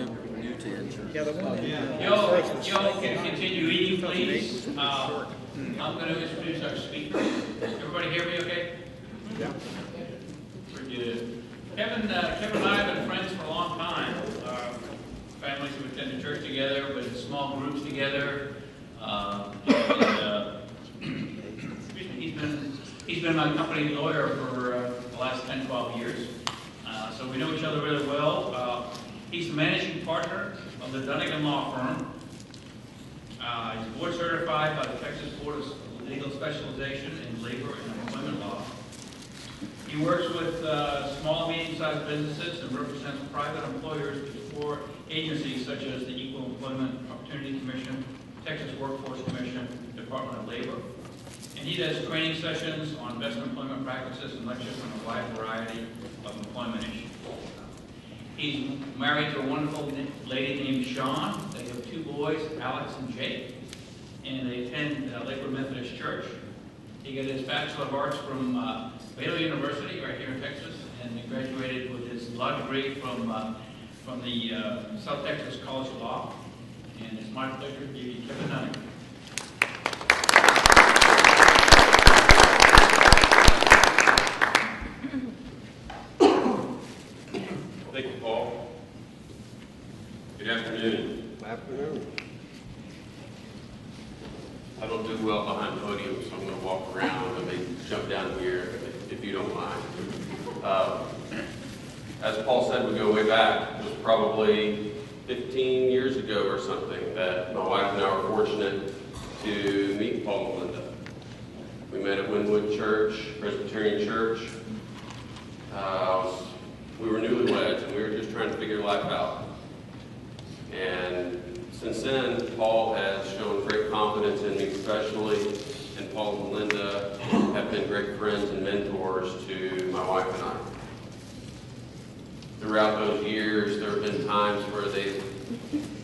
new tent. Yeah, the one. Y'all can continue eating, please. I'm going to introduce our speaker. Everybody hear me okay? Yeah. Pretty good. Kevin and I have been friends for a long time. Families who attended church together, but in small groups together. He's been my company lawyer for the last 10, 12 years. So we know each other really well. He's the managing partner of the Dunagan law firm. He's board certified by the Texas Board of Legal Specialization in Labor and Employment Law. He works with small and medium-sized businesses and represents private employers before agencies such as the Equal Employment Opportunity Commission, Texas Workforce Commission, Department of Labor. And he does training sessions on best employment practices and lectures on a wide variety of employment issues. He's married to a wonderful lady named Sean. They have 2 boys, Alex and Jake, and they attend Lakewood Methodist Church. He got his Bachelor of Arts from Baylor University right here in Texas, and he graduated with his law degree from the South Texas College of Law. And it's my pleasure to give you Kevin Dunagan. Thank you, Paul. Good afternoon. Good afternoon. I don't do well behind the podium, so I'm going to walk around and maybe jump down here if you don't mind. As Paul said, we go way back. It was probably 15 years ago or something that my wife and I were fortunate to meet Paul and Linda. We met at Wynwood Church, Presbyterian Church. We were newlyweds and we were just trying to figure life out. And since then, Paul has shown great confidence in me professionally, and Paul and Linda have been great friends and mentors to my wife and I. Throughout those years, there have been times where they've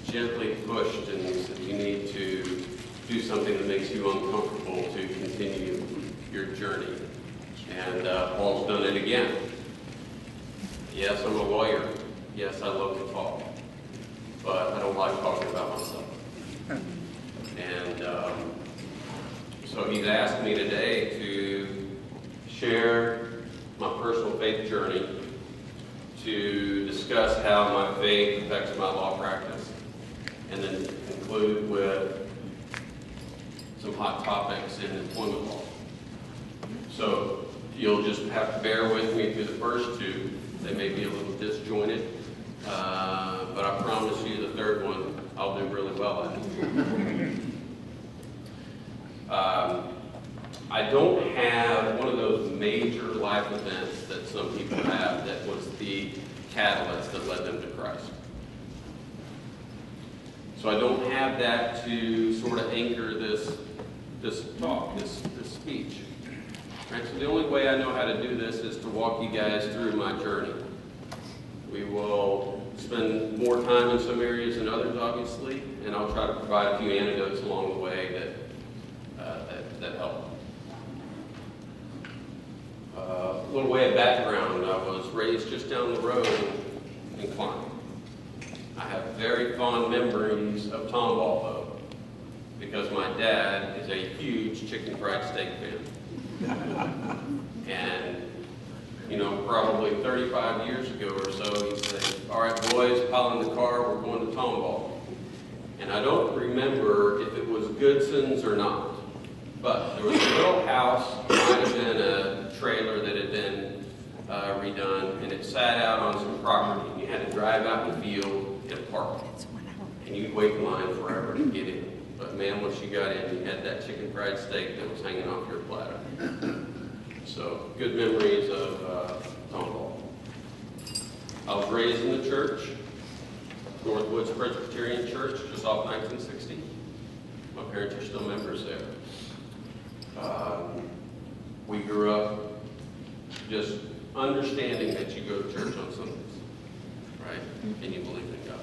gently pushed and said, you need to do something that makes you uncomfortable to continue your journey. And Paul's done it again. Yes, I'm a lawyer. Yes, I love to talk. But I don't like talking about myself. And so he's asked me today to share my personal faith journey, to discuss how my faith affects my law practice, and then conclude with some hot topics in employment law. So you'll just have to bear with me through the first 2. They may be a little disjointed, but I promise you the third one I'll do really well at. I don't have one of those major life events that some people have that was the catalyst that led them to Christ. So I don't have that to sort of anchor this talk, this speech. Right, so the only way I know how to do this is to walk you guys through my journey. We will spend more time in some areas than others, obviously, and I'll try to provide a few anecdotes along the way that help. A little way of background, I was raised just down the road in Klein. I have very fond memories of Tomball, though, because my dad is a huge chicken fried steak fan. And, you know, probably 35 years ago or so, he said, all right, boys, pile in the car, we're going to Tomball. And I don't remember if it was Goodson's or not, but there was a little house, might have been a trailer that had been redone, and it sat out on some property. And you had to drive out in the field and park. And you'd wait in line forever to get in. But man, once you got in, you had that chicken fried steak that was hanging off your platter. So, good memories of Tomball. I was raised in the church, Northwoods Presbyterian Church, just off 1960. My parents are still members there. We grew up just understanding that you go to church on Sundays, right? And you believe in God.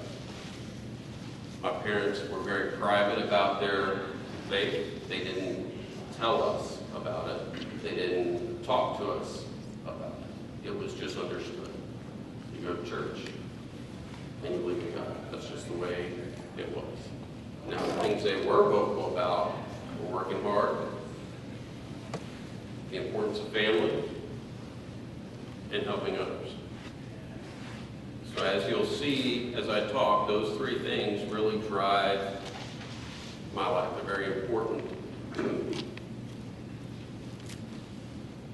My parents were very private about their faith. They didn't tell us about it. They didn't talk to us about it. It was just understood. You go to church and you believe in God. God. That's just the way it was. Now, the things they were vocal about were working hard, the importance of family, and helping others. So as you'll see as I talk, those three things really drive my life. They're very important.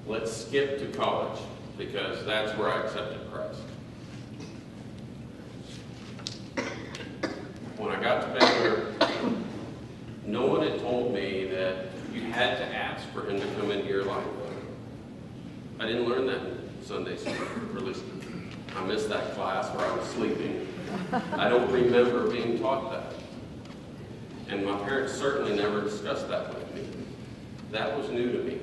Let's skip to college, because that's where I accepted Christ. When I got to Baylor, no one had told me that you had to ask for him to come into your life. I didn't learn that in Sunday school, or at least I missed that class where I was sleeping. I don't remember being taught that. And my parents certainly never discussed that with me. That was new to me.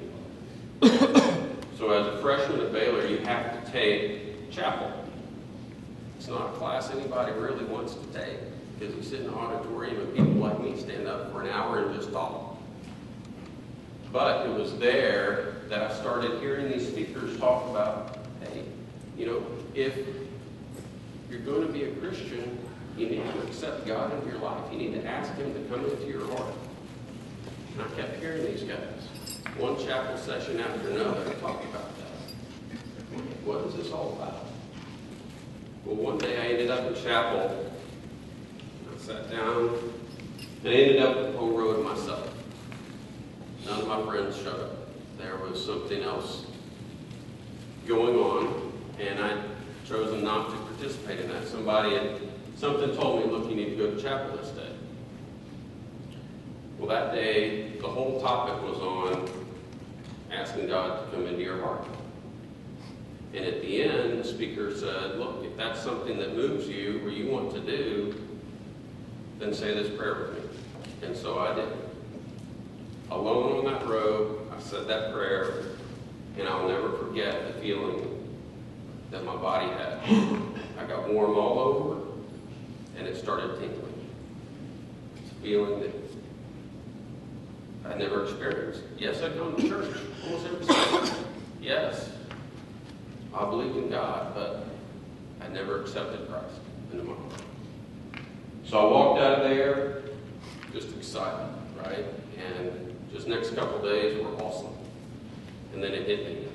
So as a freshman at Baylor, you have to take chapel. It's not a class anybody really wants to take, because you sit in the auditorium and people like me stand up for an hour and just talk. But it was there that I started hearing these speakers talk about, hey, you know, if you're going to be a Christian, you need to accept God into your life. You need to ask him to come into your heart. And I kept hearing these guys, one chapel session after another, talk about that. What is this all about? Well, one day I ended up in chapel. I sat down, and I ended up on the road myself. None of my friends showed up. There was something else going on, and I chosen not to participate in that. Something told me, look, you need to go to chapel this day. Well, that day, the whole topic was on asking God to come into your heart. And at the end, the speaker said, look, if that's something that moves you or you want to do, then say this prayer with me. And so I did. Alone on that road, I said that prayer, and I'll never forget the feeling that my body had. I got warm all over, and it started tingling. It's a feeling that I never experienced. Yes, I'd gone to church almost every Sunday. Yes, I believed in God, but I never accepted Christ into my heart. So I walked out of there just excited, right? And just next couple days were awesome. And then it hit me.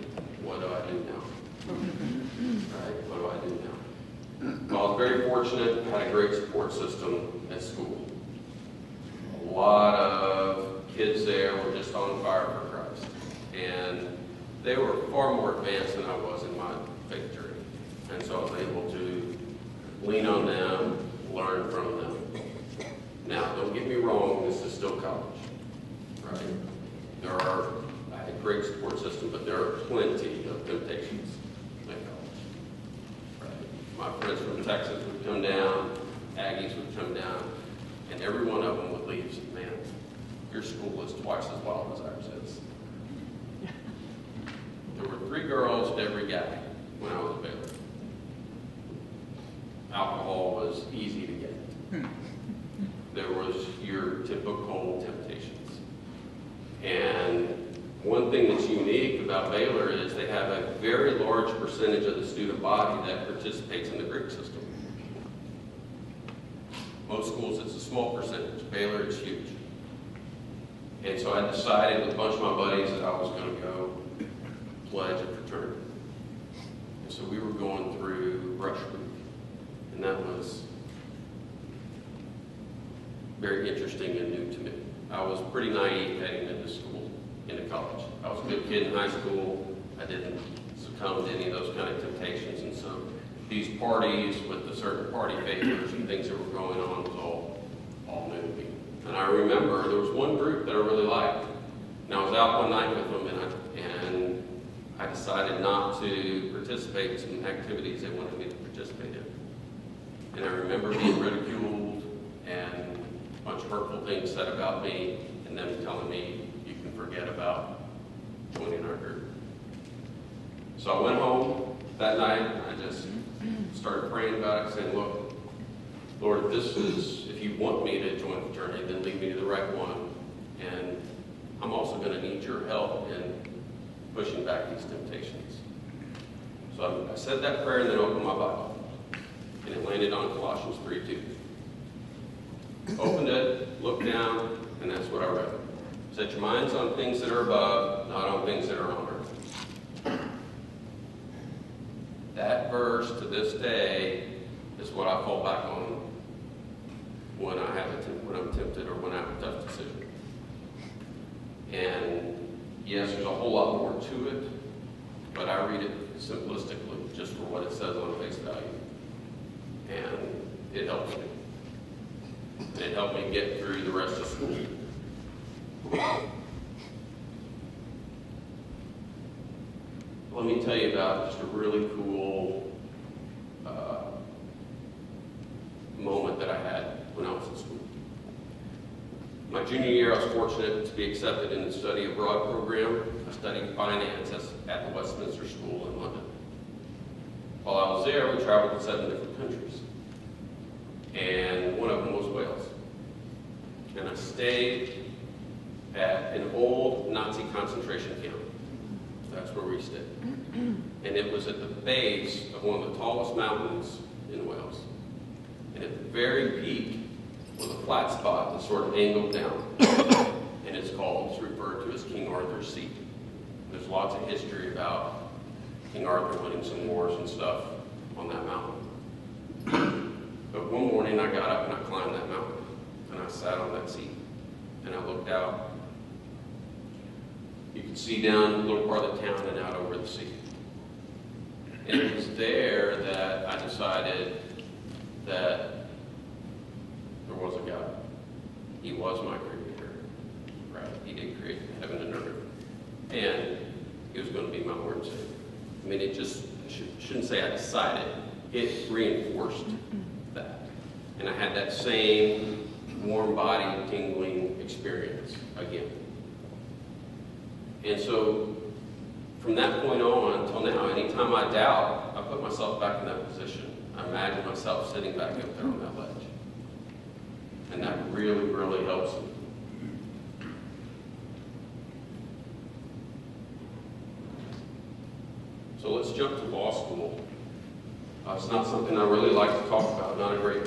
What do I do now? Right? What do I do now? Well, I was very fortunate. I had a great support system at school. A lot of kids there were just on fire for Christ. And they were far more advanced than I was in my faith journey. And so I was able to lean on them, learn from them. Now, don't get me wrong, this is still college, right? I had a great support system, but there are plenty of temptations in college, right? My friends from Texas would come down, Aggies would come down, and every one of them would leave and say, man, your school is twice as wild as ours is. There were 3 girls to every guy when I was at Baylor. Alcohol was easy to get. There was your typical temptations. And one thing that's unique about Baylor is they have a very large percentage of the student body that participates in the Greek system. Most schools, it's a small percentage. Baylor is huge. And so I decided with a bunch of my buddies that I was going to go pledge a fraternity. And so we were going through Rush Week. And that was very interesting and new to me. I was pretty naive heading into school, into college. I was a good kid in high school. I didn't succumb to any of those kind of temptations. And so these parties with the certain party favors and things that were going on was all new to me. And I remember there was one group that I really liked. And I was out one night with them, and I decided not to participate in some activities they wanted me to participate in. And I remember being ridiculed and a bunch of hurtful things said about me, and them telling me, you can forget about joining our group. So I went home that night, and I just started praying about it, saying, look, Lord, if you want me to join a fraternity, then lead me to the right one. And I'm also going to need your help in pushing back these temptations. So I said that prayer and then opened my Bible. and it landed on Colossians 3:2. Opened it, looked down, and that's what I read. Set your minds on things that are above, not on things that are on earth. That verse to this day is what I fall back on when I'm tempted or when I have a tough decision. And yes, there's a whole lot more to it, but I read it simplistically, just for what it says on face value. And it helps me. And it helped me get through the rest of school. Let me tell you about just a really cool moment that I had when I was in school. My junior year, I was fortunate to be accepted in the study abroad program. I studied finance at the Westminster School in London. While I was there, we traveled to 7 different countries. And one of them was Wales. And I stayed at an old Nazi concentration camp. That's where we stayed. And it was at the base of one of the tallest mountains in Wales. And at the very peak was a flat spot that sort of angled down. And it's referred to as King Arthur's Seat. There's lots of history about King Arthur winning some wars and stuff on that mountain. But one morning I got up and I climbed that mountain. And I sat on that seat. And I looked out. You could see down a little part of the town and out over the sea. And it was there that I decided that there was a God. He was my creator, right? He did create heaven and earth. And he was going to be my Lord and Savior. I mean, it just, shouldn't say I decided. It reinforced that. And I had that same warm body tingling experience again. And so, from that point on until now, anytime I doubt, I put myself back in that position. I imagine myself sitting back up there on that ledge. And that really, really helps me. So let's jump to law school. It's not something I really like to talk about, not a great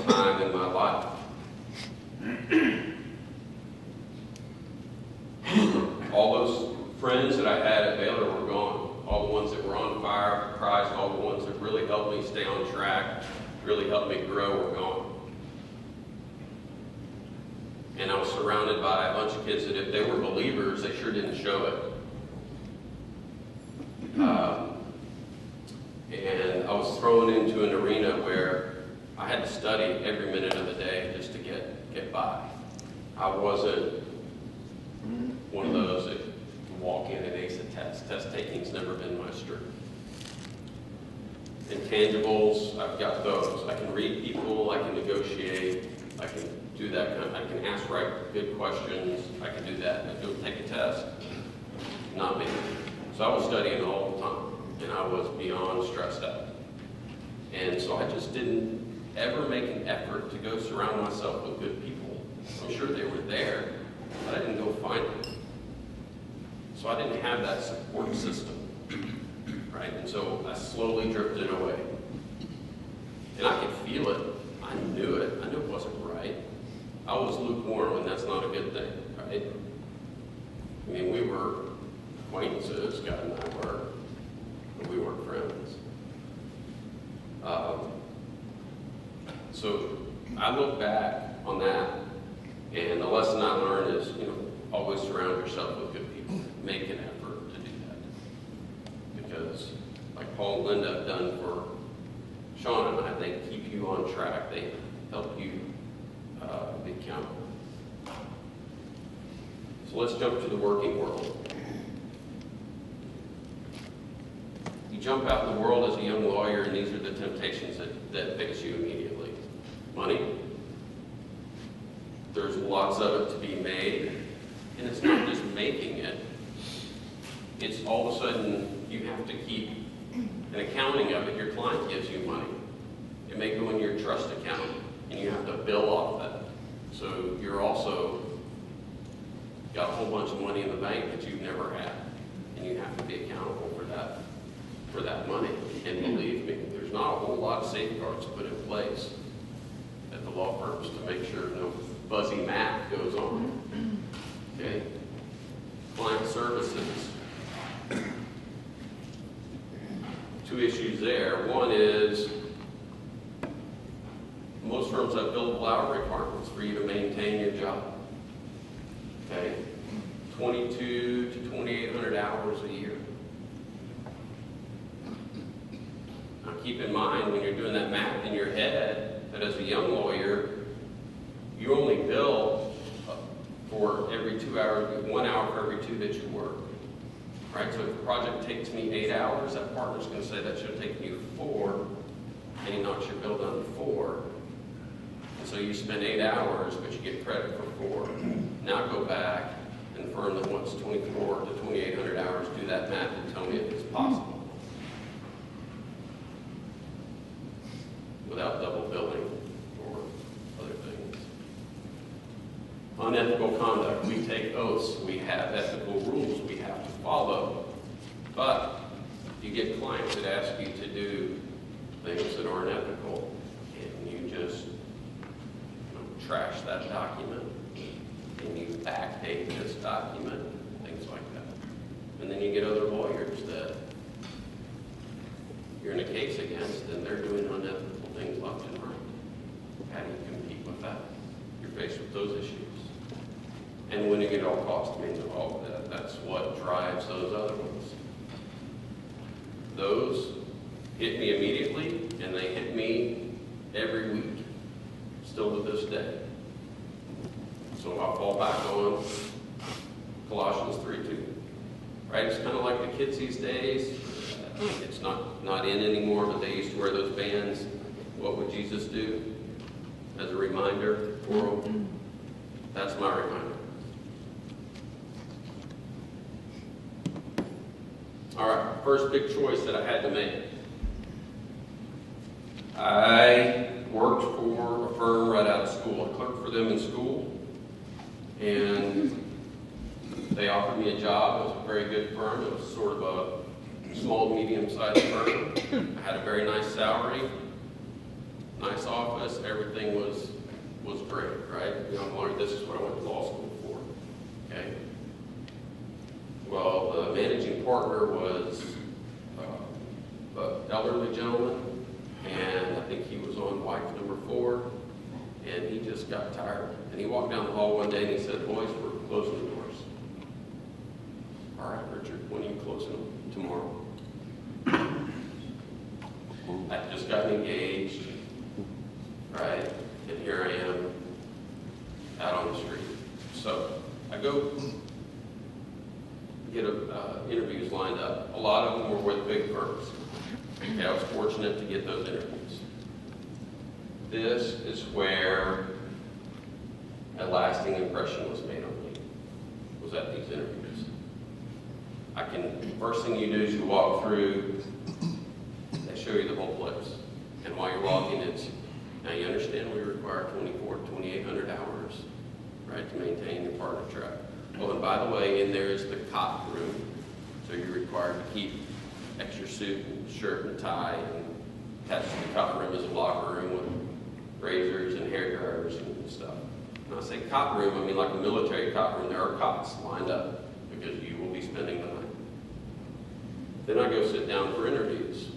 time in my life. All those friends that I had at Baylor were gone. All the ones that were on fire for Christ, all the ones that really helped me stay on track, really helped me grow were gone. And I was surrounded by a bunch of kids that if they were believers, they sure didn't show it. And I was thrown into an arena where I had to study every minute of the day just to get by. I wasn't one of those that walk in and ace a test. Test taking's never been my strength. Intangibles, I've got those. I can read people, I can negotiate, I can do that I can ask good questions, I can do that. I go take a test, not me. So I was studying all the time, and I was beyond stressed out. And so I just didn't ever make an effort to go surround myself with good people. I'm sure they were there, but I didn't go find them. So I didn't have that support system, right? And so I slowly drifted away. And I could feel it. I knew it. I knew it wasn't right. I was lukewarm, and that's not a good thing, right? I mean, we were acquaintances, God and I were, but we weren't friends. So I look back on that, and the lesson I learned is, always surround yourself with good people. Make an effort to do that. Because, like Paul and Linda have done for Sean and I, they keep you on track. They help you be accountable. So let's jump to the working world. You jump out in the world as a young lawyer, and these are the temptations that face you immediately. Money. There's lots of it to be made. And it's not just making it. It's all of a sudden you have to keep an accounting of it. Your client gives you money. It may go in your trust account, and you have to bill off that. So you're also got a whole bunch of money in the bank that you've never had, and you have to be accountable for that. for that money. And believe me, there's not a whole lot of safeguards put in place at the law firms to make sure no fuzzy math goes on. Okay? Client services. 2 issues there. One is most firms have billable hour requirements for you to maintain your job. Okay? 22 to 2,800 hours a year. Now keep in mind when you're doing that math in your head that as a young lawyer, you only bill for every 2 hours, 1 hour for every 2 that you work. Right? So if a project takes me 8 hours, that partner's going to say that should have taken you 4, and he knocks your bill down to 4. And so you spend 8 hours, but you get credit for 4. Now go back, and the firm that wants 24 to 2,800 hours, do that math and tell me if it's possible. Without double billing or other things. Unethical conduct. We take oaths. We have ethical rules we have to follow. But you get clients that ask you to do things that aren't ethical, and you just trash that document, and you backdate this document, things like that. And then you get other lawyers that you're in a case against, and they're doing unethical things left and right. How do you compete with that? You're faced with those issues. And winning at all costs means all of that. That's what drives those other ones. Those hit me immediately, and they hit me every week, still to this day. So I'll fall back on Colossians 3:2. Right? It's kind of like the kids these days. It's not in anymore, but they used to wear those bands. What would Jesus do? As a reminder for them. That's my reminder. All right, first big choice that I had to make. I worked for a firm right out of school. I clerked for them in school, and they offered me a job. It was a very good firm. It was sort of a small, medium-sized firm. I had a very nice salary, nice office. Everything was great, right? You know, I'm learning this is what I went to law school for. Okay. Well, the managing partner was an elderly gentleman, and I think he was on wife number 4, and he just got tired. And he walked down the hall one day and he said, "Boys, we're closing the doors." "All right, Richard, when are you closing them?" "Tomorrow." I just got engaged, right? And here I am out on the street. So I go get interviews lined up. A lot of them were with big firms. Okay, I was fortunate to get those interviews. This is where a lasting impression was made on me, was at these interviews. First thing you do is you walk through, they show you the whole place. And while you're walking, now you understand we require 24 to 2,800 hours, right, to maintain your partner track. Oh, and by the way, in there is the cot room. So you're required to keep extra suit and shirt and tie, and attached to the cot room is a locker room with razors and hair dryers and stuff. When I say cot room, I mean like a military cot room. There are cots lined up because you will be spending the night. Then I go sit down for interviews.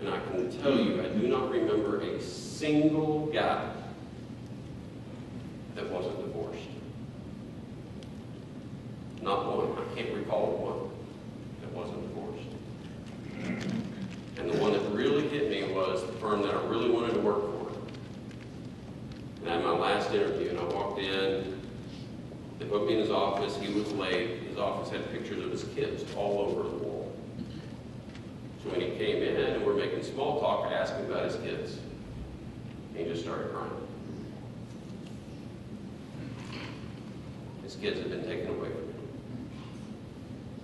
And I can tell you, I do not remember a single guy that wasn't divorced. Not one. I can't recall one that wasn't divorced. And the one that really hit me was the firm that I really wanted to work for. And I had my last interview, and I walked in. They put me in his office. He was late. His office had pictures of his kids all over the wall. So when he came in and we're making small talk, I asked him about his kids. And he just started crying. His kids had been taken away from him.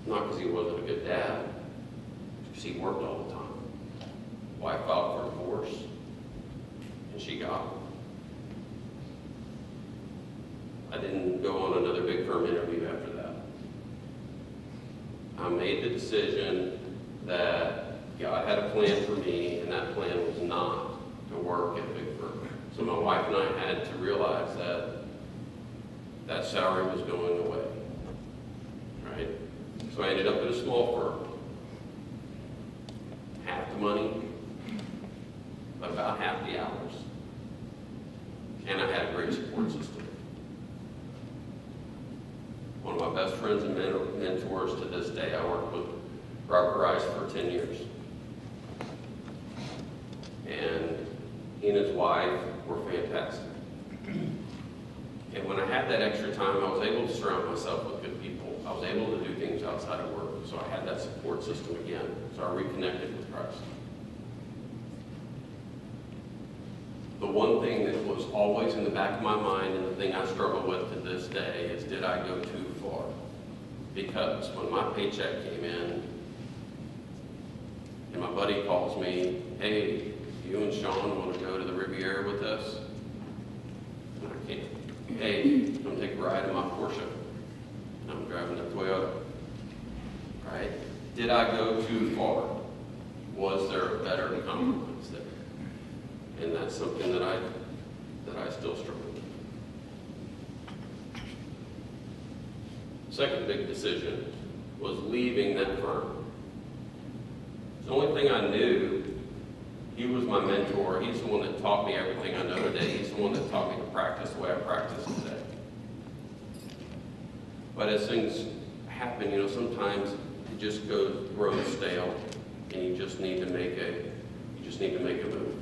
Not because he wasn't a good dad, because he worked all the time. Wife filed for divorce, and she got him. I didn't go on another big firm interview after that. I made the decision that God had a plan for me, and that plan was not to work at a big firm. So my wife and I had to realize that that salary was going away, right? So I ended up at a small firm. Half the money, but about half the hours. And I had a great support system. One of my best friends and mentors to this day, I worked with Robert Rice for 10 years. And he and his wife were fantastic. And when I had that extra time, I was able to surround myself with good people. I was able to do things outside of work. So I had that support system again. So I reconnected with Christ. The one thing that was always in the back of my mind, and the thing I struggle with to this day, is did I go too far? Because when my paycheck came in, and my buddy calls me, hey, you and Sean want to go to the Riviera with us? And I can't. Hey, come take a ride in my Porsche. And I'm driving a Toyota. Right? Did I go too far? Was there a better compromise there? And that's something that I still struggle with. Second big decision was leaving that firm. The only thing I knew, he was my mentor. He's the one that taught me everything I know today. He's the one that taught me to practice the way I practice today. But as things happen, sometimes it just grows stale, and you just need to make a move.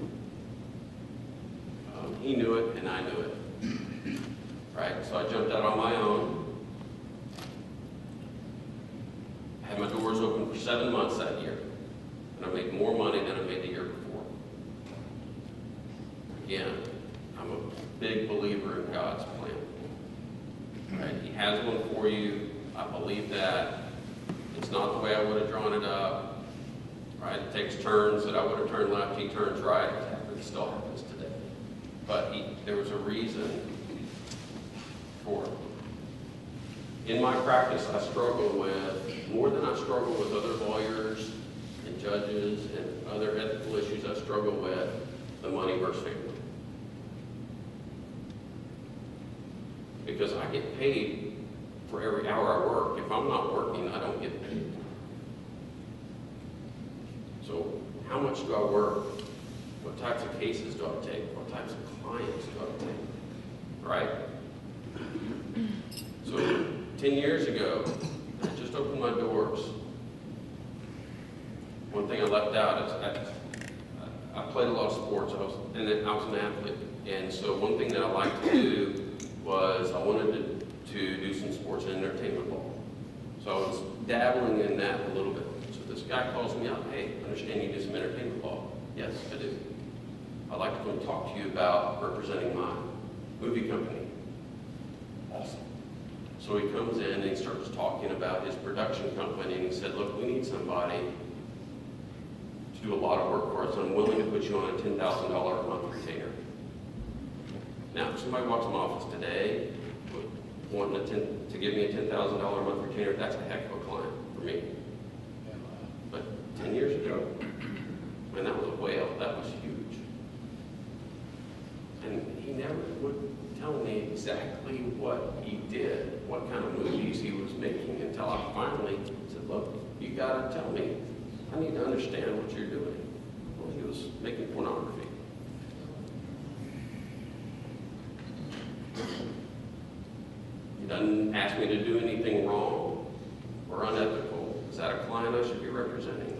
He knew it, and I knew it. Right? So I jumped out on my own. I had my doors open for 7 months that year, and I made more money than I made the year before. Again, I'm a big believer in God's plan. Right? He has one for you. I believe that. It's not the way I would have drawn it up. Right? It takes turns that I would have turned left. He turns right. It still happens today. But there was a reason for it. In my practice, I struggle with, more than I struggle with other lawyers and judges and other ethical issues, I struggle with the money versus family. Because I get paid for every hour I work. If I'm not working, I don't get paid. So how much do I work? What types of cases do I take? What types of clients do I take? Right? So 10 years ago, I just opened my doors. One thing I left out is I played a lot of sports. I was an athlete. And so one thing that I liked to do was I wanted to do some sports and entertainment law. So I was dabbling in that a little bit. So this guy calls me up, hey, I understand you do some entertainment law. Yes, I do. I'd like to come and talk to you about representing my movie company. Awesome. So he comes in and he starts talking about his production company, and he said, look, we need somebody to do a lot of work for us. I'm willing to put you on a $10,000 a month retainer. Now, if somebody walks in my office today wanting to give me a $10,000 a month retainer, that's a heck of a client for me. But 10 years ago, man, that was a whale. That was huge. And he never would tell me exactly what he did, what kind of movies he was making, until I finally said, look, you got to tell me. I need to understand what you're doing. Well, he was making pornography. He doesn't ask me to do anything wrong or unethical. Is that a client I should be representing?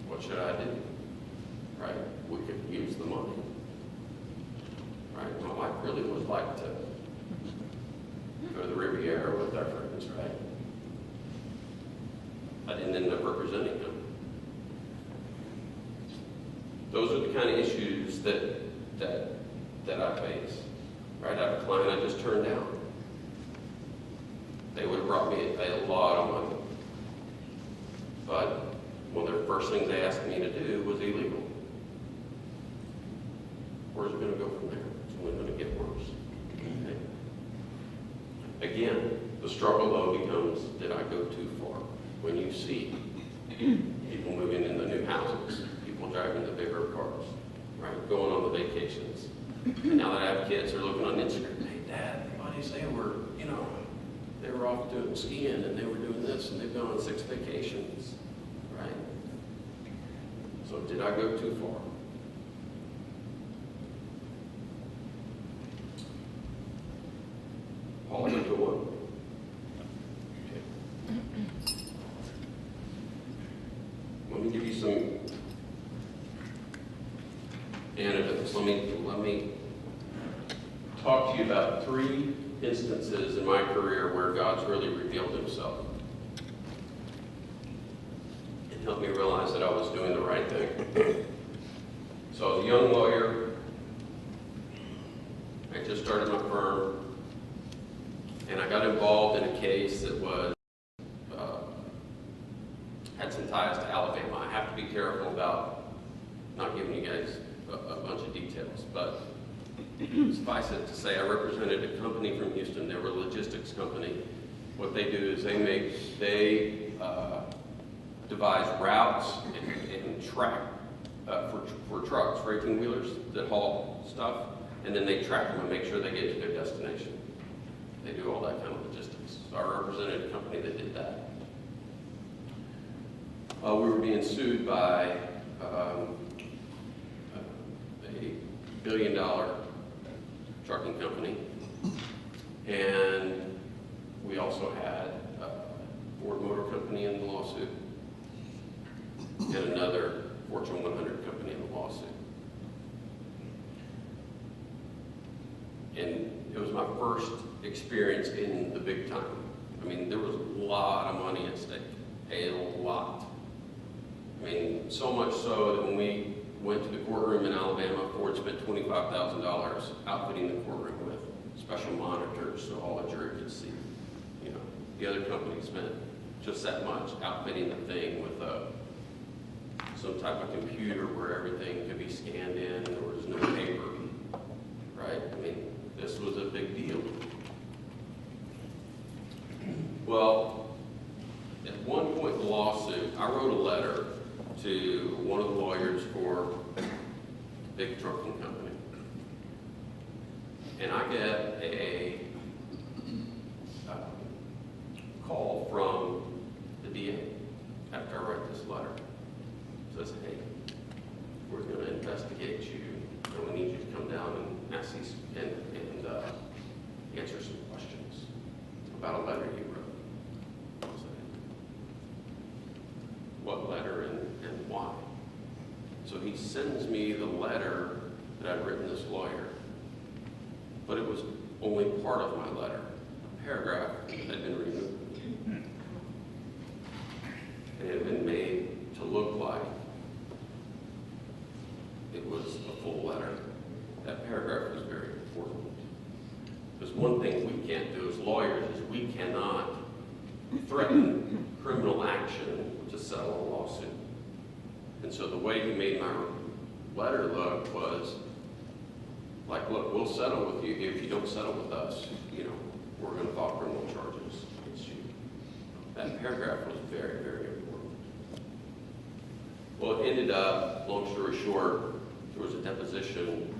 What should I do? Right? We could use the money. Right? My wife really would like to go to the Riviera with our friends, right? I didn't end up representing them. Those are the kind of issues that I face. Right? I have a client I just turned down. They would have brought me a lot of money. But one of the first things they asked me to do was illegal. Where's it going to go from there? It's only going to get worse. Okay. Again, the struggle though becomes, did I go too far? When you see people moving into new houses, people driving the bigger cars, right? Going on the vacations. And now that I have kids, they're looking on Instagram, hey, Dad, my buddies, they were, they were off doing skiing and they were doing this and they've gone on 6 vacations, right? So did I go too far? Paul, I went to one. Let me give you some anecdotes. Let me talk to you about 3 instances in my career where God's really revealed himself and helped me realize that I was doing the right thing. So I was a young lawyer. I just started my firm, and I got involved in a case that was had some ties to Alabama. I have to be careful about not giving you guys a bunch of details, but suffice it to say, I represented a company from Houston. They were a logistics company. What they do is they devise routes and track for trucks, for 18-wheelers that haul stuff, and then they track them and make sure they get to their destination. They do all that kind of logistics. So I represented a company that did that. We were being sued by a billion-dollar trucking company, and we also had Ford Motor Company in the lawsuit and another Fortune 100 company in the lawsuit. And it was my first experience in the big time. I mean, there was a lot of money at stake, a lot. I mean, so much so that when we went to the courtroom in Alabama, Ford spent $25,000 outfitting the courtroom with special monitors so all the jury could see. The other company spent just that much outfitting the thing with some type of computer where everything could be scanned in and there was no paper, right? I mean, this was a big deal. Well, at one point in the lawsuit, I wrote a letter to one of the lawyers for a big trucking company. And I get a call from the DA after I write this letter. It says, hey, we're going to investigate you, and we need you to come down and ask these and answer some questions about a letter you wrote. I said, what letter and why? So he sends me the letter that I'd written this lawyer, but it was only part of my letter. A paragraph had been removed. And it had been made to look like it was a full letter. That paragraph was very important. Because one thing we can't do as lawyers is we cannot threaten criminal action to settle a lawsuit. And so the way he made my letter look was like, look, we'll settle with you. If you don't settle with us, we're going to file criminal charges against you. That paragraph was very, very important. Well, it ended up, long story short, there was a deposition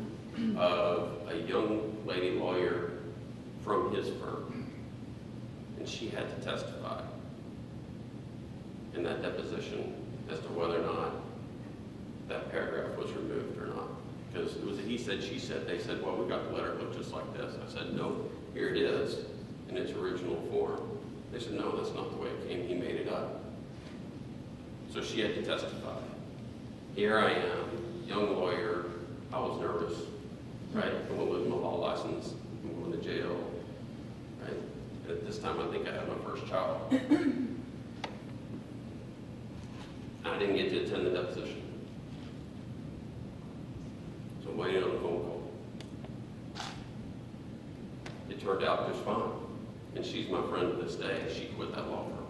of a young lady lawyer from his firm, and she had to testify in that deposition as to whether or not that paragraph was removed or not. Because it was a he said, she said. They said, well, we got the letter, it looked just like this. I said, no, here it is in its original form. They said, no, that's not the way it came. He made it up. So she had to testify. Here I am, young lawyer. I was nervous, right? I'm going to lose my law license. I'm going to jail, right? And at this time, I think I had my first child. I didn't get to attend the deposition. So I'm waiting on a phone call. It turned out just fine. And she's my friend to this day. She quit that law firm.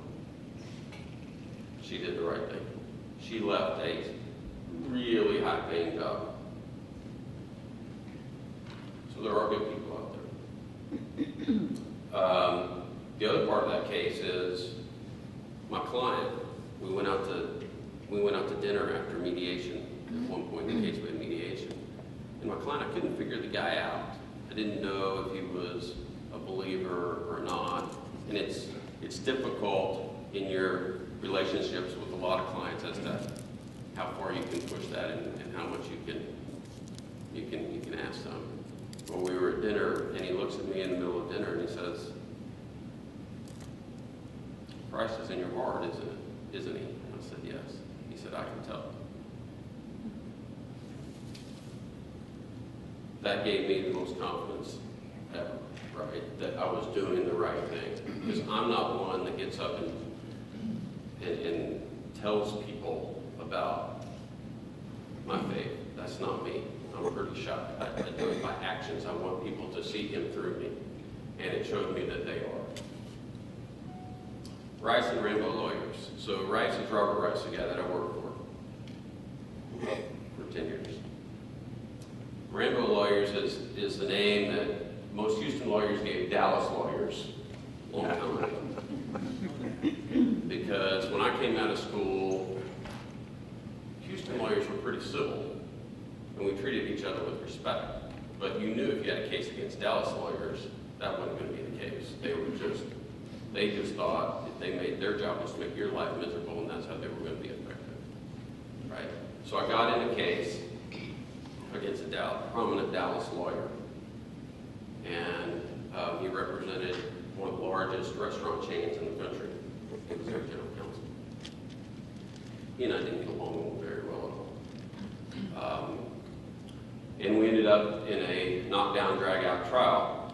She did the right thing. She left a really high-paying job. So there are good people out there. The other part of that case is my client. We went out to we went out to dinner after mediation. At one point in the case we had mediation. And my client, I couldn't figure the guy out. I didn't know if he was a believer or not. And it's difficult in your relationships with a lot of clients as to how far you can push that and how much you can ask them. Well, we were at dinner, and he looks at me in the middle of dinner, and he says, "Christ is in your heart, isn't he?" And I said, "Yes." He said, "I can tell." That gave me the most confidence ever, right? That I was doing the right thing. Because I'm not one that gets up and tells people about my faith. That's not me. I'm pretty shy. I do it by actions. I want people to see him through me. And it showed me that they are. Rice and Rainbow Lawyers. So Rice is Robert Rice, the guy that I worked for 10 years. Rainbow Lawyers is the name that most Houston lawyers gave Dallas lawyers a long time ago. Because when I came out of school, Houston lawyers were pretty civil, and we treated each other with respect. But you knew if you had a case against Dallas lawyers, that wasn't going to be the case. They just thought if they made their job was to make your life miserable, and that's how they were going to be effective, right? So I got in a case against a prominent Dallas lawyer, and he represented one of the largest restaurant chains in the country. He was their general counsel. He and I didn't get along very well at all. And we ended up in a knockdown, drag-out trial.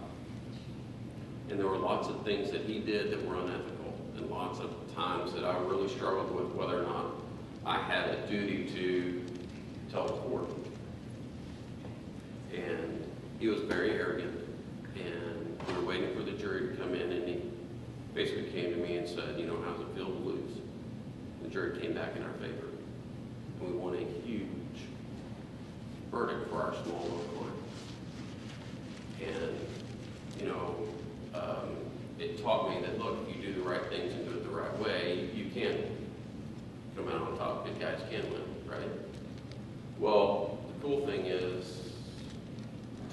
And there were lots of things that he did that were unethical, and lots of times that I really struggled with whether or not I had a duty to tell the court. And he was very arrogant, and we were waiting for the jury to come in, and he basically came to me and said, "You know, how's it feel to lose?" The jury came back in our favor, and we won a huge verdict for our small little client. And, you know, it taught me that, look, if you do the right things and do it the right way, you can come out on top. Good guys can win, right? Well, the cool thing is,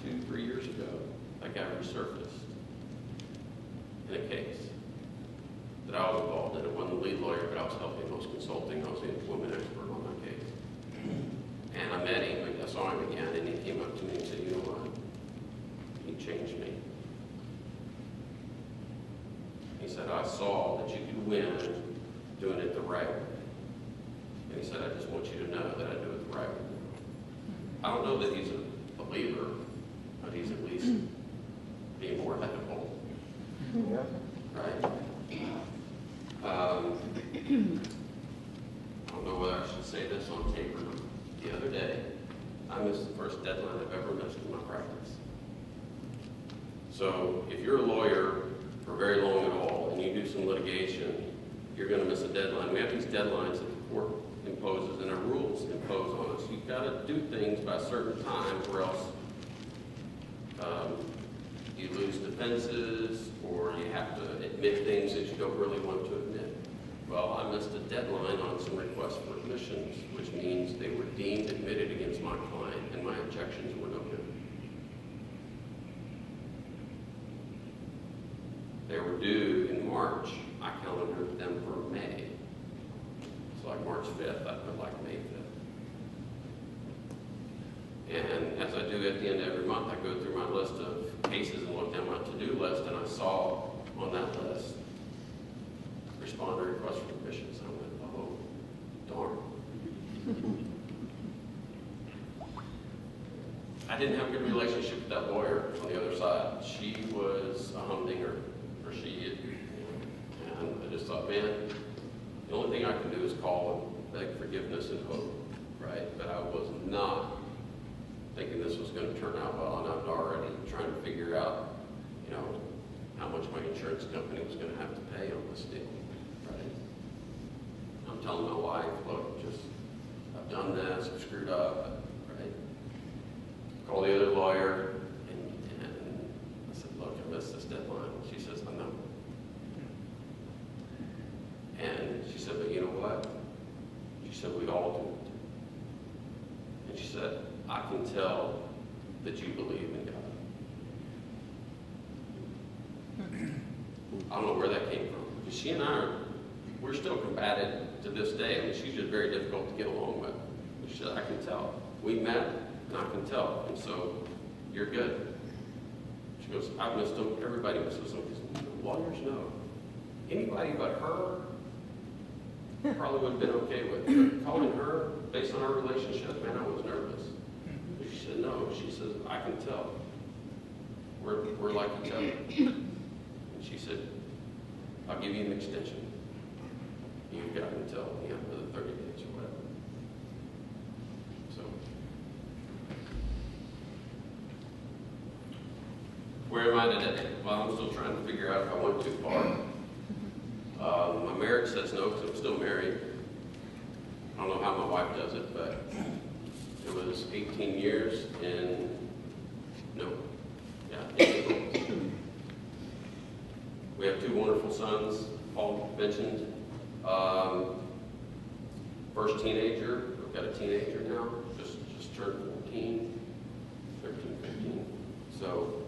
2-3 years ago, that guy resurfaced in a case that I was involved in. It wasn't the lead lawyer, but I was helping. I was consulting. I was the employment expert on that case. And I met him, and I saw him again, and he came up to me and said, "You know what? He changed me." He said, "I saw that you could win doing it the right way." And he said, "I just want you to know that I do it the right way." I don't know that he's a believer, but he's at least being more ethical. Yeah. Right? I don't know whether I should say this on tape or not. The other day, I missed the first deadline I've ever missed in my practice. So if you're a lawyer for very long at all and you do some litigation, you're going to miss a deadline. We have these deadlines that the court imposes and our rules impose on us. You've got to do things by a certain time, or else you lose defenses, or you have to admit things that you don't really want to admit. Well, I missed a deadline on some requests for admissions, which means they were deemed admitted against my client, and my objections were no good. They were due in March. I calendared them for May. So like March 5th, I put like May 5th. And as I do at the end of every month, I go through my list of cases and look down my to-do list, and I saw on that list responder requests for admissions. I went, oh, darn. I didn't have a good relationship with that lawyer on the other side. She was a humdinger, or she, and I just thought, man, the only thing I can do is call and beg forgiveness and hope, right? But I was not thinking this was going to turn out well, and I was already trying to figure out, you know, how much my insurance company was going to have to pay on this deal, right? I'm telling my wife, look, I've done this, I've screwed up, right? Call the other lawyer, and I said, look, I missed this deadline. She says, I know. And she said, but you know what? She said, tell that you believe in God. I don't know where that came from. Because she and we're still combated to this day. I mean, she's just very difficult to get along with. She said, I can tell. We met, and I can tell. And so, you're good. She goes, I've missed them. Everybody misses them. Because lawyers know. Anybody but her probably would have been okay with it. Calling her, based on our relationship, man, I was nervous. But she said, no. She says, I can tell. We're like each other. And she said, I'll give you an extension. You've got until the end of the 30 days or whatever. So, where am I today? Well, I'm still trying to figure out if I went too far. My marriage says no because I'm still married. I don't know how my wife does it, but it was 18 years in, no, yeah, 18. We have two wonderful sons, Paul mentioned. First teenager, we've got a teenager now, just turned 14, 13, 15. So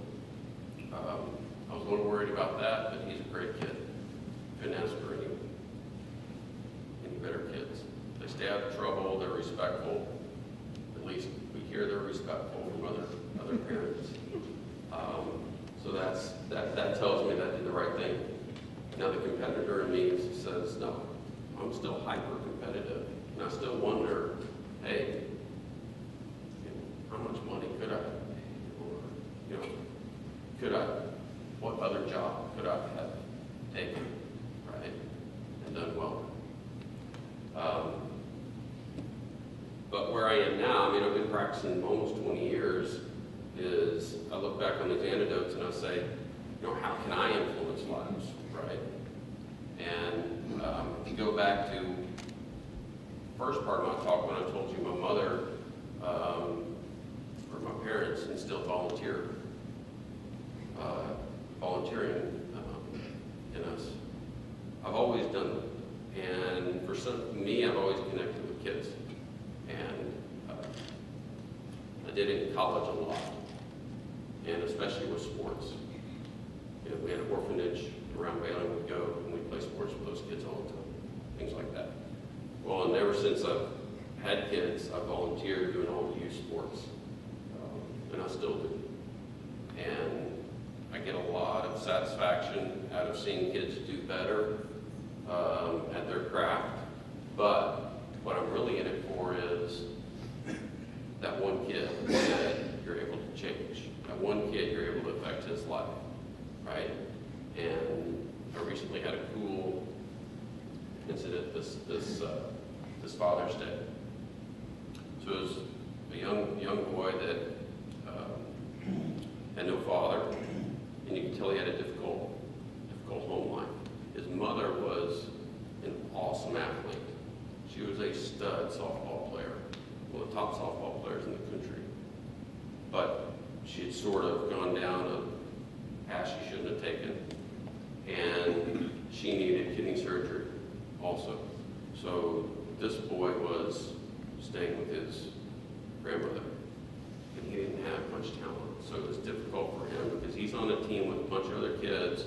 I was a little worried about that, but he's a great kid. Couldn't ask for any better kids. They stay out of trouble, they're respectful. At least we hear they're respectful from other parents. So that tells me that I did the right thing. Now the competitor in me says, no, I'm still hyper competitive. And I still wonder, hey, how much money could I, or, what other job could I have taken, right, and done well? But where I am now, I mean, I've been practicing almost 20 years, is I look back on these anecdotes and I say, how can I influence lives, right? And if you go back to the first part of my talk when I told you my mother or my parents instilled volunteering in us. I've always done that. And for me, I've always connected with kids. And I did it in college a lot, and especially with sports. We had an orphanage around Baylor, we'd go and we'd play sports with those kids all the time, things like that. Well, and ever since I've had kids, I've volunteered doing all the youth sports, and I still do. And I get a lot of satisfaction out of seeing kids do better at their craft, but what I'm really in it for is that one kid that you're able to change, that one kid you're able to affect his life, right? And I recently had a cool incident this Father's Day. So it was a young boy that had no father, and you can tell he had a difficult home life. His mother was an awesome athlete. She was a stud softball player, one of the top softball players in the country. But she had sort of gone down a path she shouldn't have taken, and she needed kidney surgery also. So this boy was staying with his grandmother, and he didn't have much talent. So it was difficult for him because he's on a team with a bunch of other kids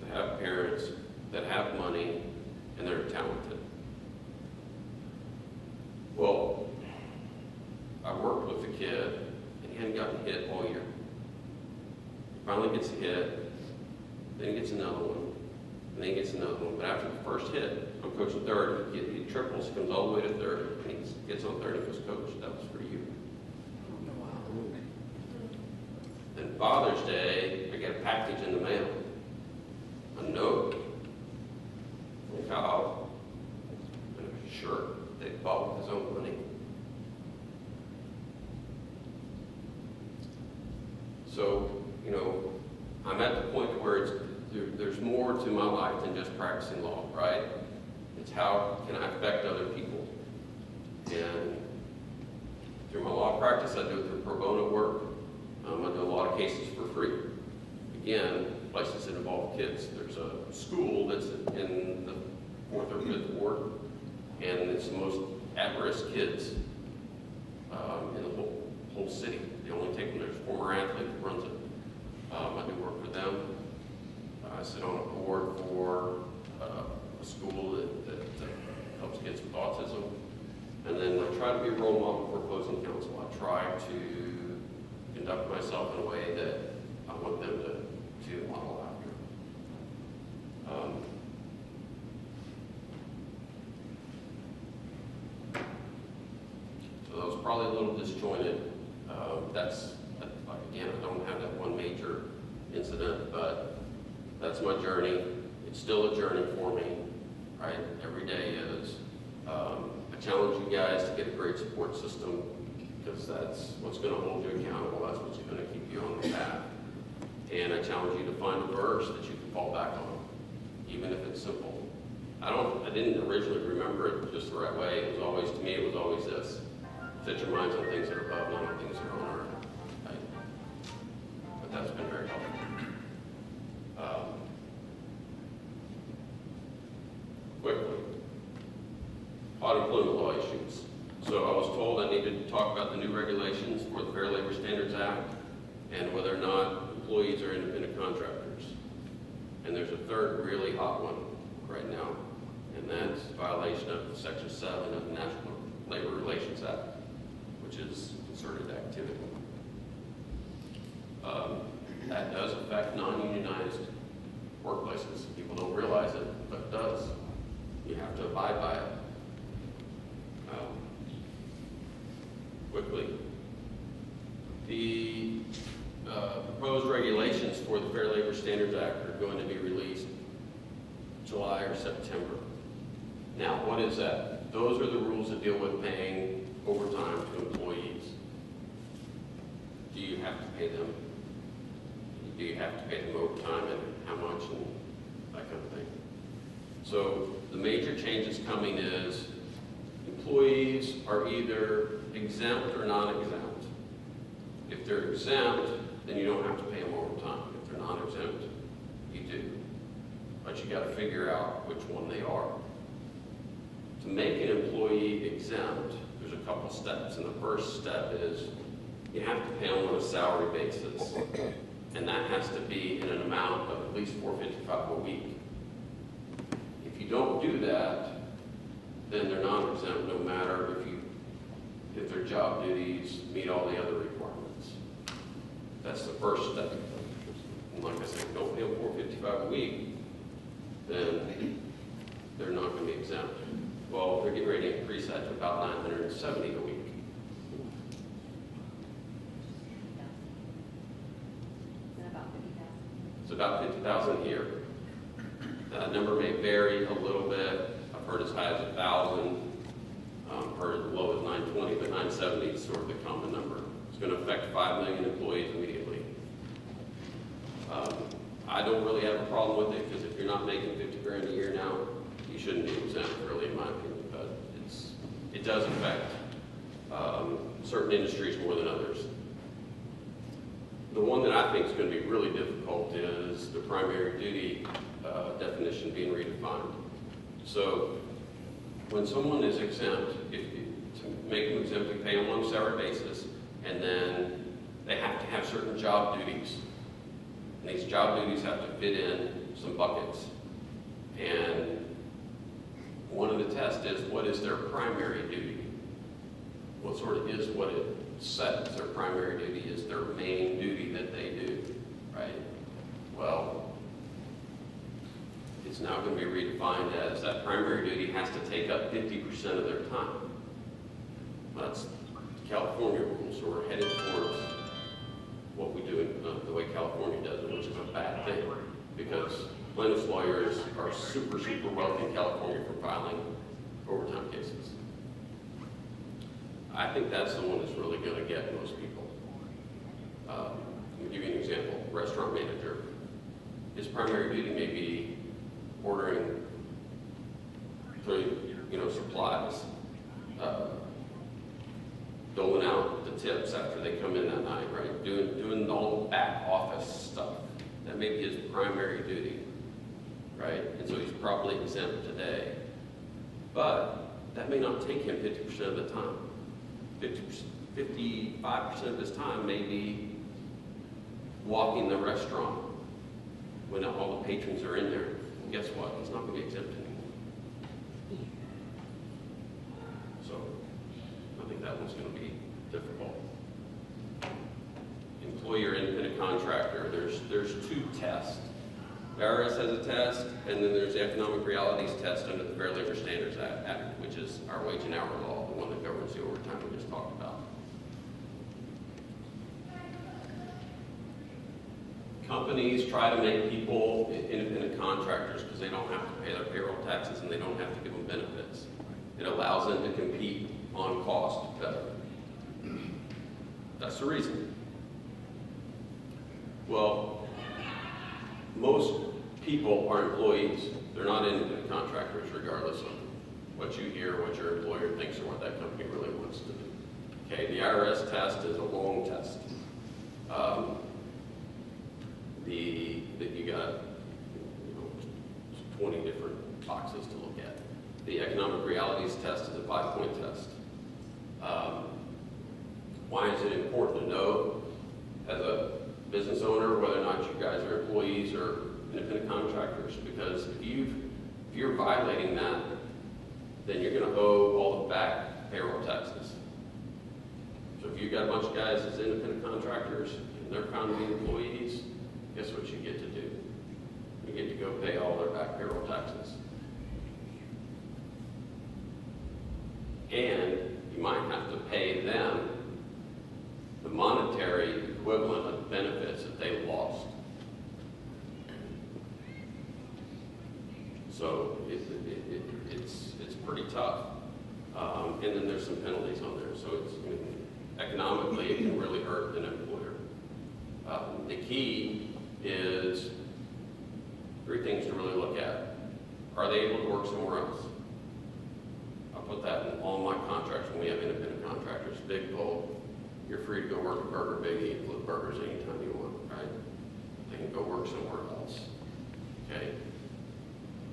that have parents that have money and they're talented. Well, I worked with the kid, and he hadn't gotten hit all year. He finally gets a hit, then he gets another one, and then he gets another one. But after the first hit, I'm coaching third, he triples, comes all the way to third, and he gets on third and goes, Coach, that was for you. Then Father's Day, I get a package in the mail, a note from Kyle, and a shirt that he bought with his own money. So, I'm at the point where there's more to my life than just practicing law, right? It's how can I affect other people? And through my law practice, I do it through pro bono work. I do a lot of cases for free. Again, places that involve kids. There's a school that's in the 4th or 5th ward, and it's the most at-risk kids in the whole city. They only take them, there's a former athlete that runs it. I do work for them. I sit on a board for a school that helps kids with autism. And then I try to be a role model for opposing counsel. I try to conduct myself in a way that I want them to model after. So that was probably a little disjointed. Again, I don't have that one major incident, but that's my journey. It's still a journey for me, right? Every day is. I challenge you guys to get a great support system, because that's what's going to hold you accountable. That's what's going to keep you on the path. And I challenge you to find a verse that you can fall back on, even if it's simple. I didn't originally remember it just the right way. It was always this. Set your minds on things that are above, not on things that are on earth. Right? But that's been very helpful. Quickly, hot employment law issues. So I was told I needed to talk about the new regulations for the Fair Labor Standards Act and whether or not employees are independent contractors. And there's a third really hot one right now, and that's violation of Section 7 of the National Labor Relations Act, which is concerted activity. That does affect non-unionized workplaces. People don't realize it, but it does. You have to abide by it. Quickly, the proposed regulations for the Fair Labor Standards Act are going to be released July or September. Now, what is that? Those are the rules that deal with paying overtime to employees. Do you have to pay them? Do you have to pay them overtime, and how much, and that kind of thing? So the major changes coming is employees are either exempt or non-exempt. If they're exempt, then you don't have to pay them overtime. If they're non-exempt, you do. But you got to figure out which one they are. To make an employee exempt, there's a couple steps. And the first step is you have to pay them on a salary basis. And that has to be in an amount of at least $4.55 a week. If you don't do that, then they're non-exempt no matter if their job duties meet all the other requirements. That's the first step. And like I said, if you don't pay them $4.55 a week, then they're not going to be exempt. Well, they're getting ready to increase that to about $970 a week. It's about $50,000 a year. That number may vary a little bit. I've heard as high as 1,000. Heard as low as 920, but 970 is sort of the common number. It's going to affect 5 million employees immediately. I don't really have a problem with it, because if you're not making 50 grand a year now, you shouldn't be exempt, really, in my opinion. But it does affect certain industries more than others. The one that I think is going to be really difficult is the primary duty definition being redefined. So when someone is exempt, to make them exempt, we pay them on a salary basis, and then they have to have certain job duties. And these job duties have to fit in some buckets. And one of the tests is, what is their primary duty? What sort of is what it says their primary duty is, their main duty that they do, right? Well, it's now going to be redefined as that primary duty has to take up 50% of their time. That's California rules, so we're headed towards what we do in the way California does it, which is a bad thing, because plaintiffs' lawyers are super, super wealthy in California for filing overtime cases. I think that's the one that's really going to get most people. Let me give you an example. Restaurant manager, his primary duty may be ordering supplies, doling out the tips after they come in that night, right? Doing all the back office stuff. That may be his primary duty, right? And so he's probably exempt today. But that may not take him 50% of the time. 50% 55% of his time may be walking the restaurant when all the patrons are in there. Well, guess what? He's not going to be exempt anymore. So I think that one's going to be difficult. Employer independent contractor, there's two tests. The IRS has a test, and then there's the economic realities test under the Fair Labor Standards Act, which is our wage and hour law, the one that governs the overtime we just talked about. Companies try to make people independent contractors because they don't have to pay their payroll taxes and they don't have to give them benefits. It allows them to compete on cost better. That's the reason. Well, most people are employees. They're not independent contractors regardless of what you hear, what your employer thinks, or what that company really wants to do. Okay, the IRS test is a long test. You got 20 different boxes to look at. The economic realities test is a 5-point test. Why is it important to know as a business owner whether or not you guys are employees or independent contractors? Because if you're violating that, then you're going to owe all the back payroll taxes. So if you've got a bunch of guys as independent contractors and they're found to be employees, guess what you get to do? You get to go pay all their back payroll taxes. And you might have to pay them the monetary equivalent of benefits that they lost. So it's pretty tough. And then there's some penalties on there. So economically, it can really hurt an employer. The key is 3 things to really look at. Are they able to work somewhere else? I'll put that in all my contracts when we have independent contractors. Big, bold. You're free to go work at Burger Biggie and flip burgers anytime you want, right? They can go work somewhere else. Okay?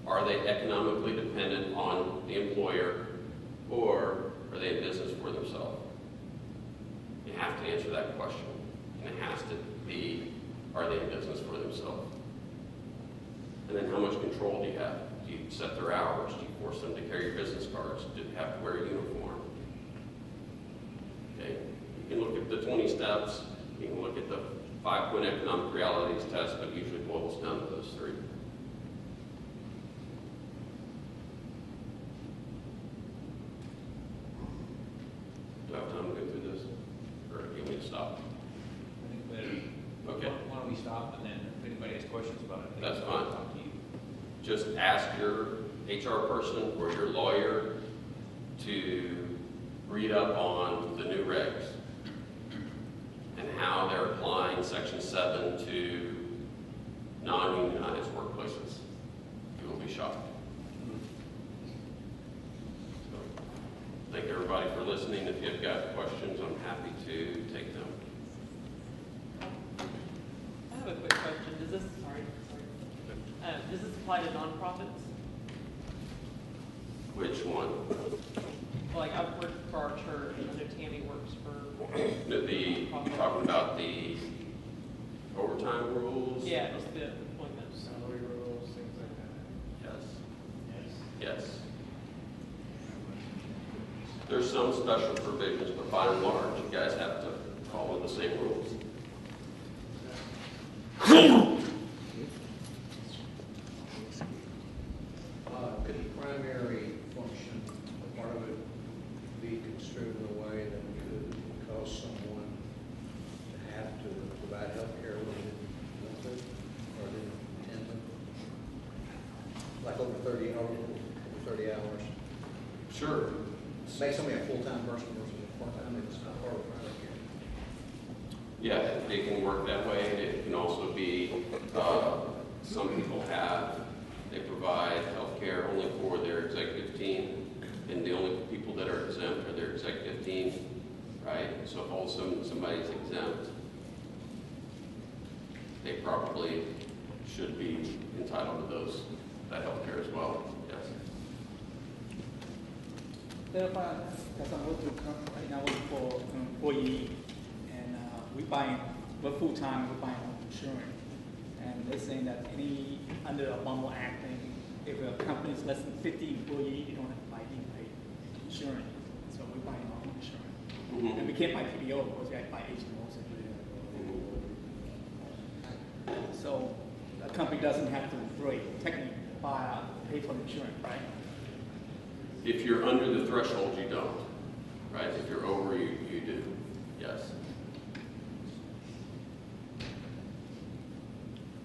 Are they economically dependent on the employer, or are they in business for themselves? You have to answer that question. And it has to be, are they in business for themselves? And then how much control do you have? Do you set their hours? Do you force them to carry your business cards? Do they have to wear a uniform? Okay. You can look at the 20 steps. You can look at the 5-point economic realities test, but it usually boils down to those 3. Do I have time to go through this? Or do you want me to stop? I think better. Okay. Why don't we stop, and then if anybody has questions about it, they That's can fine. talk to you. Just ask your HR person or your lawyer to read up on the new regs and how they're applying Section 7 to non-unionized workplaces. You will be shocked. So, thank everybody for listening. If you've got questions, I'm happy to take them. I have a quick question. Does this apply to nonprofits? Which one? Like I've worked for our church, and I know Tammy works for. You're talking about the overtime rules? Yeah, just the employment. Salary rules, things like that. Yes. There's some special provisions, but by and large, you guys have to follow the same rules. Could the primary function, a part of it, be construed in a way that could cause someone to have to provide health care when they didn't want to, or didn't intend to? Like over 30 hours? Sure. Say somebody a full-time person versus a part-time, it's not part of primary care. Yeah, it can work that way. It can also be, some people they provide health care only for their executive team, and the only people that are exempt are their executive team, right? So if all of a sudden somebody's exempt, they probably should be entitled to that health care as well, yes. clarify on that, because I'm working right now working for an employee, and we're full-time, we're buying insurance. And they're saying that any, under the Bumble Act, if a company is less than 50 employees, you don't have to buy any insurance. So we're buying our own insurance. And we can't buy PBO because we have to buy HMOs. So a company doesn't have to really technically pay for the insurance, right? If you're under the threshold, you don't, right? If you're over, you do, yes.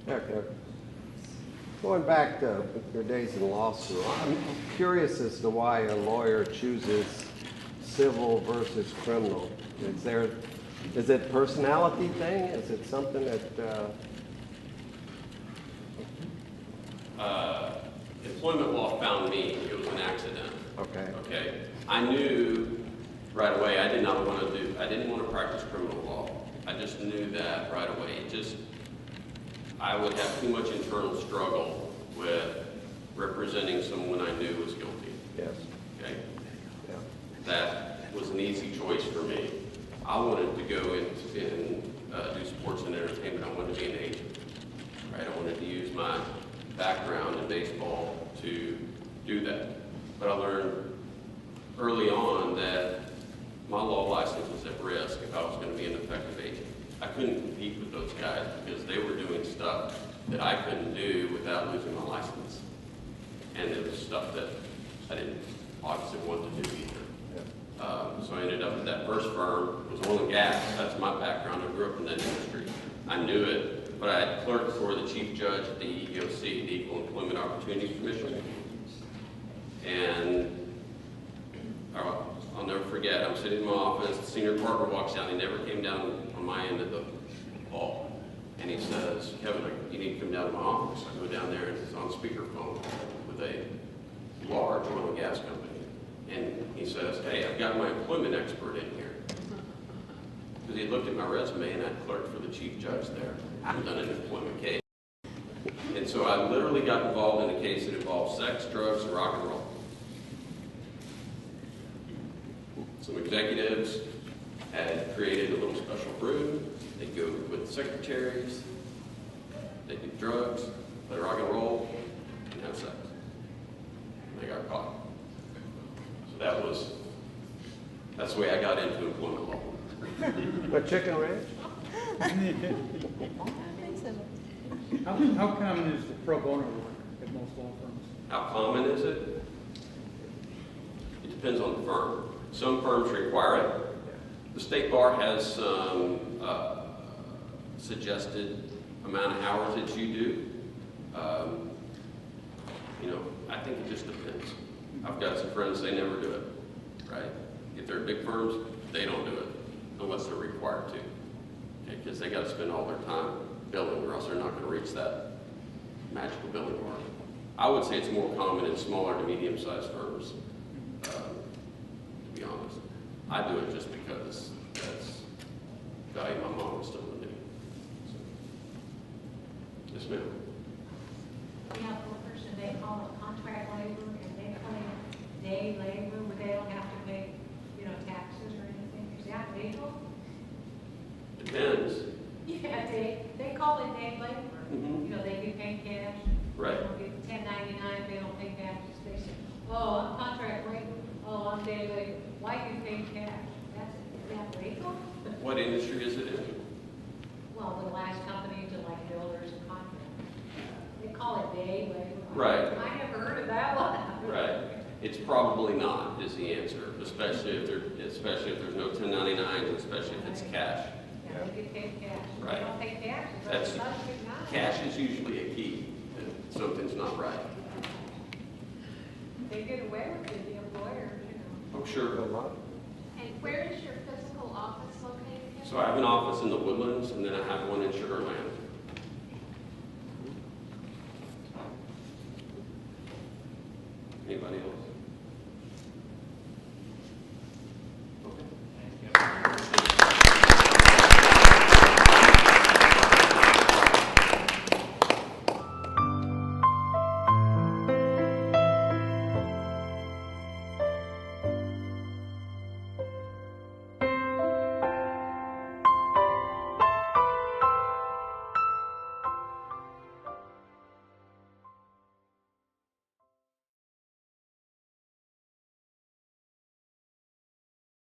Okay. Going back to your days in law school, I'm curious as to why a lawyer chooses civil versus criminal. Is it a personality thing? Is it something that? Employment law found me. It was an accident. Okay. Okay. I knew right away I didn't want to practice criminal law. I just knew that right away. I would have too much internal struggle with representing someone I knew was guilty. Yes. Okay? Yeah. That was an easy choice for me. I wanted to go and do sports and entertainment. I wanted to be an agent. Right? I wanted to use my background in baseball to do that. But I learned early on that my law license was at risk if I was going to be an effective agent. I couldn't compete with those guys because they were doing stuff that I couldn't do without losing my license. And it was stuff that I didn't obviously want to do either. So I ended up at that first firm. It was oil and gas. That's my background. I grew up in that industry. I knew it, but I had clerked for the chief judge at the EEOC, the Equal Employment Opportunity Commission. And I'll never forget, I'm sitting in my office, the senior partner walks down, he never came down on my end of the hall. And he says, Kevin, you need to come down to my office. I go down there and he's on speakerphone with a large oil and gas company. And he says, hey, I've got my employment expert in here. Because he looked at my resume and I'd clerked for the chief judge there. I'd done an employment case. And so I literally got involved in a case that involved sex, drugs, and rock and roll. Some executives had created a little special room. They'd go with secretaries, they'd do drugs, play rock and roll, and have sex. And they got caught. So that's the way I got into employment law. But chicken ranch? How common is the pro bono work at most law firms? How common is it? It depends on the firm. Some firms require it. The state bar has some suggested amount of hours that you do. I think it just depends. I've got some friends, they never do it, right? If they're big firms, they don't do it unless they're required to, because they got to spend all their time billing or else they're not going to reach that magical billing mark. I would say it's more common in smaller to medium-sized firms, to be honest. I do it just because that's the value my mom was still in me. So. Yes, ma'am. We have one person, they call it contract labor, and they claim day labor where they don't have to pay, taxes or anything. Is that legal? Depends. Yeah, they call it day labor. Mm-hmm. They get paid cash. Right. They don't get 1099, they don't pay taxes. They say, oh, I'm contract labor. Oh, I'm day labor. Why do you pay cash? Is that legal? What industry is it in? Well, the last companies are like builders and contractors. They call it day labor. Right. I never heard of that one. Right. It's probably not, is the answer, especially if there's no 1099s, and especially if it's cash. Yeah, they get paid cash. Right. They don't pay taxes. That's That's not good enough. cash is usually a key that something's not right. They get away with it, the employers, I'm sure. And where is your physical office located? So I have an office in the Woodlands, and then I have one